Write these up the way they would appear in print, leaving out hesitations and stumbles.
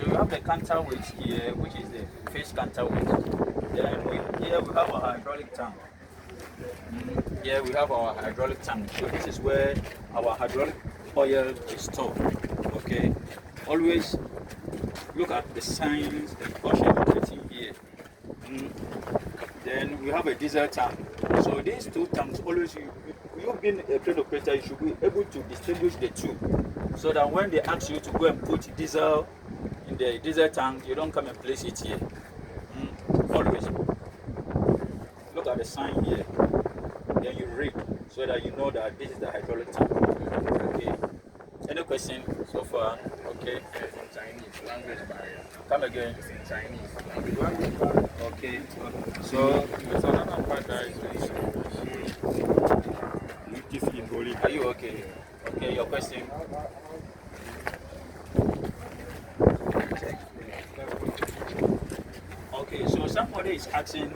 So you have the counterweight here, which is the face counterweight. Then here we have our hydraulic tank. Here we have our hydraulic tank. So this is where our hydraulic oil is stored. Okay. Always look at the signs, the caution operating here. Then we have a diesel tank. So these two tanks, always you being a crane operator, you should be able to distinguish the two, so that when they ask you to go and put diesel in the diesel tank, you don't come and place it here. Always look at the sign here, then you read so that you know that this is the hydraulic tank. Okay. Any question so far? Okay. It's in Chinese, language barrier. Come again. It's in Chinese, language barrier. Okay. So there's another part that is are you okay? Okay, your question. Okay, so somebody is asking,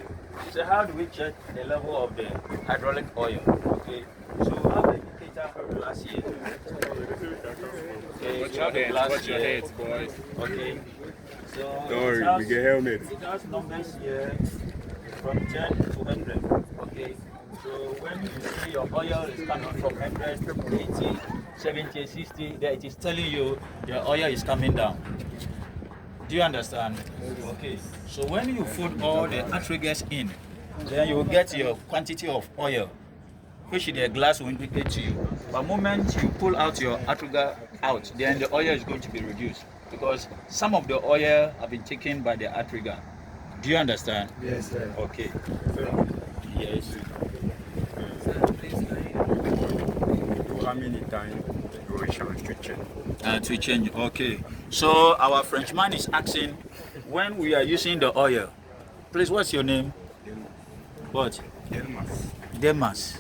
so how do we check the level of the hydraulic oil? Okay, so we have the indicator for glass here. Okay, watch your heads, watch your heads, boys. Okay, so don't worry, we get helmets. It has numbers here from 10 to 100. Okay, so when you see your oil is coming from 100, 80, 70, 60, then it is telling you your oil is coming down. Do you understand? Okay, so when you put all the outriggers in, then you will get your quantity of oil, which the glass will indicate to you. But the moment you pull out your outrigger out, then the oil is going to be reduced, because some of the oil have been taken by the outrigger. Do you understand? Yes, sir. Okay. Yes. How many times duration to change? To change. Okay. So our Frenchman is asking, when we are using the oil, please, what's your name? What? Demas. Demas.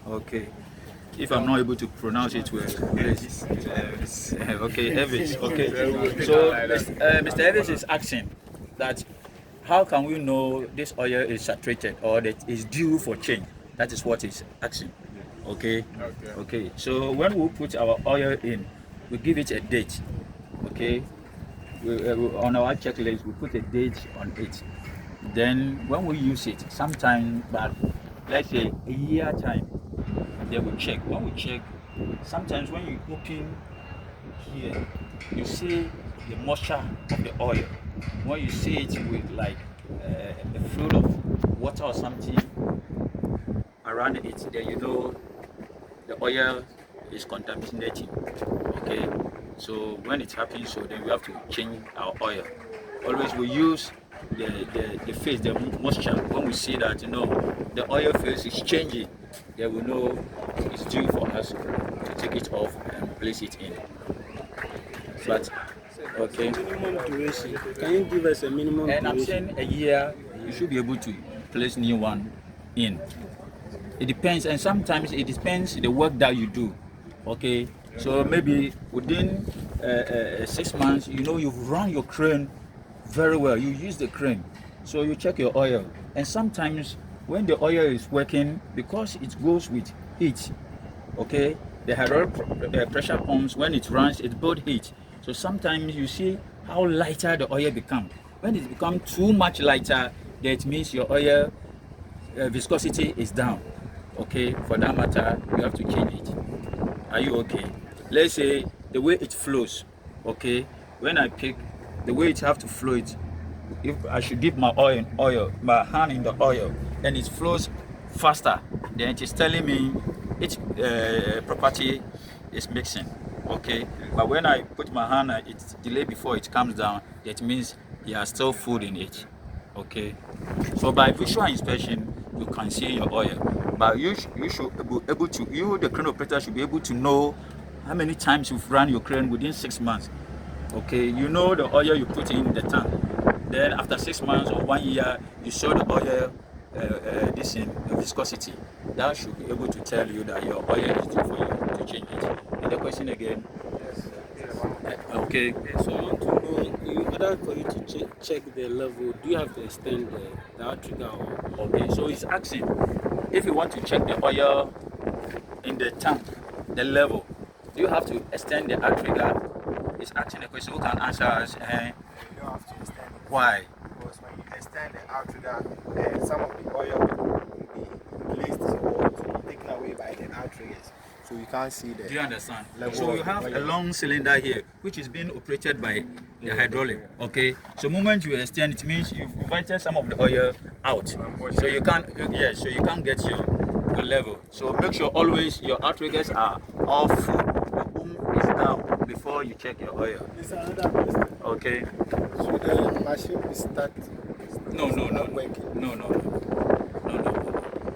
Okay. If I'm not able to pronounce it well, please. Okay, Elvis. Okay. So Mr. Elvis is asking that how can we know this oil is saturated or that is due for change? That is what he's asking. Okay. Okay. So when we put our oil in, we give it a date. Okay. On our checklist, we put a date on it. Then when we use it, sometime back, let's say a year time, then we check. When we check, sometimes when you open here, you see the moisture of the oil. When you see it with like a fluid of water or something around it, then you know the oil is contaminating. Okay, so when it happens, so then we have to change our oil. Always we use the phase, the moisture. When we see that, you know, the oil phase is changing, then we know it's due for us to take it off and place it in. But okay. Minimum duration. Can you give us a minimum duration? And I'm saying a year, you should be able to place new one in. It depends, and sometimes it depends the work that you do. Okay, so maybe within 6 months, you know, you've run your crane very well. You use the crane, so you check your oil. And sometimes when the oil is working, because it goes with heat, okay, the hydraulic pressure pumps, when it runs, it builds heat. So sometimes you see how lighter the oil becomes. When it becomes too much lighter, that means your oil viscosity is down. Okay, for that matter, you have to change it. Are you okay? Let's say the way it flows. Okay, when I pick the way it have to flow it, if I should dip my my hand in the oil, and it flows faster, then it is telling me its property is mixing. Okay, but when I put my hand, it's delayed before it comes down. That means there are still food in it. Okay, so by visual inspection, you can see your oil, but you should be able to, the crane operator should be able to know how many times you've run your crane within 6 months. Okay, you know the oil you put in the tank. Then after 6 months or 1 year, you saw the oil this in viscosity. That should be able to tell you that your oil is due for you to change it. And the question again? Yes. Okay. So I want to know, in order for you to check the level, do you have to extend the outrigger? Okay, so he's asking if you want to check the oil in the tank, the level, do you have to extend the outrigger? He's asking a question. Who can answer us? Why? Because when you extend the outrigger, some of the oil will be placed or to be taken away by the outriggers. So you can't see the Do you understand? level So of you have the a oil. long cylinder here, which is being operated by the hydraulic. Okay. So moment you extend, it means you've invited some of the oil out. So you can't. Yeah. So you can't get your level. So make sure always your outriggers are all full. The boom is down before you check your oil. There's another question. Okay. So the machine will start No. working. No.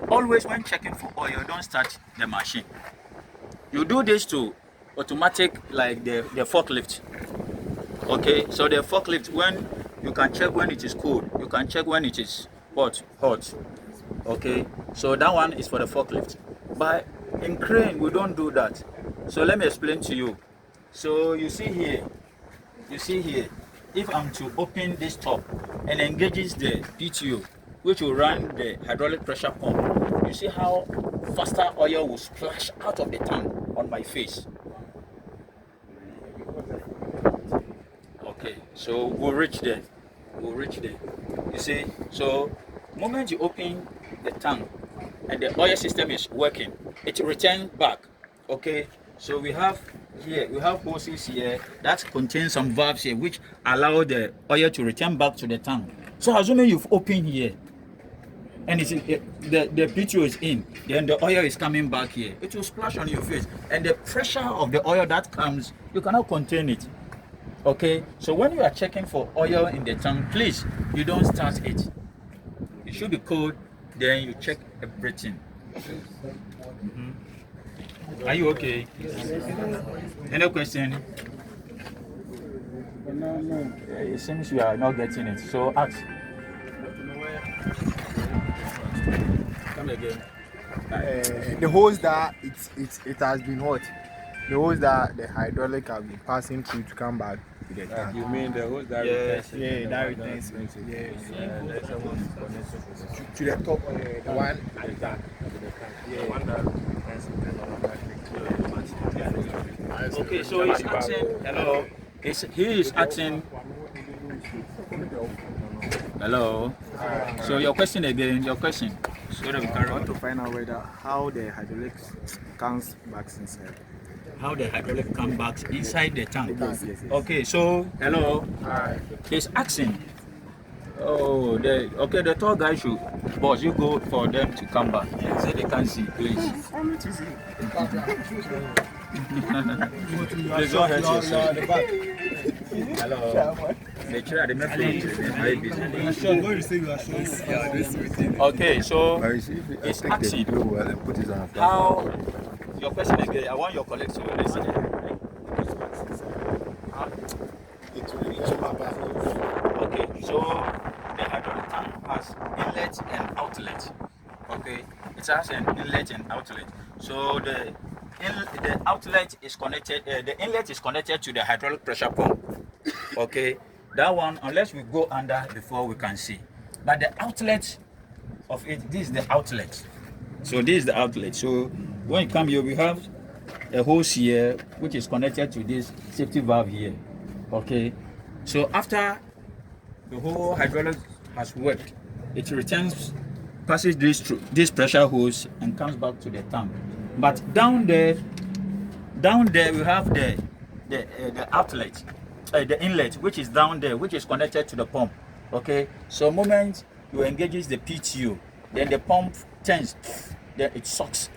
Always when checking for oil, don't start the machine. You do this to automatic like the forklift. Okay, so the forklift, when you can check when it is cold, you can check when it is hot. Okay, so that one is for the forklift. But in crane, we don't do that. So let me explain to you. So you see here, if I'm to open this top and engages the PTO, which will run the hydraulic pressure pump, you see how faster oil will splash out of the tank on my face. Okay, so we'll reach there. You see, so moment you open the tank and the oil system is working, it returns back. Okay, so we have hoses here that contain some valves here which allow the oil to return back to the tank. So assuming you've opened here and the PTO is in, then the oil is coming back here. It will splash on your face, and the pressure of the oil that comes, you cannot contain it. Okay, so when you are checking for oil in the tank, please, you don't start it. It should be cold, then you check everything. Are you okay? Any question? No. It seems you are not getting it, so ask. Come again. The hose that it has been hot. The hose that the hydraulic have been passing through to come back to the tank. You mean the hose that Yes. Yeah, that returns it. To the top, the one at the back. Okay, so he's asking. Hello. He is asking. Hello. So your question again. Your question. So that we I carry want on. to find out whether how the hydraulic comes back inside. How the hydraulic come back inside the tank. Yes. Okay, so hello. He's asking. Oh, the tall guy should. Boss, you go for them to come back. So they can see, please. Please don't hurt yourself. Hello. The chair, the Okay, so it's asking how your question again. I want your colleagues to listen. Okay, so the hydraulic tank has inlet and outlet. Okay, it has an inlet and outlet. So the outlet is connected. The inlet is connected to the hydraulic pressure pump. Okay, that one, unless we go under before we can see. But the outlet of it, this is the outlet. So this is the outlet. So when you come here, we have a hose here which is connected to this safety valve here. Okay, so after the whole hydraulic has worked, it returns, passes this pressure hose and comes back to the tank. But down there we have the outlet, the inlet, which is down there, which is connected to the pump. Okay, so moment you engage the PTO, then the pump turns, then it sucks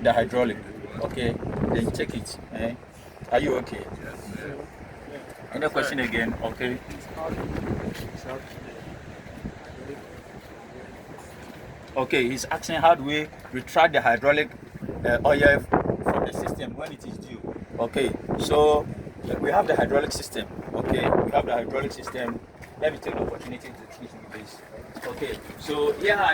the hydraulic. Okay, then check it. Are you okay? Any question again? Okay. Okay, he's asking how do we retract the hydraulic oil from the system when it is due. Okay, so we have the hydraulic system. Okay, we have the hydraulic system. Let me take the opportunity to teach you this. Okay, so yeah.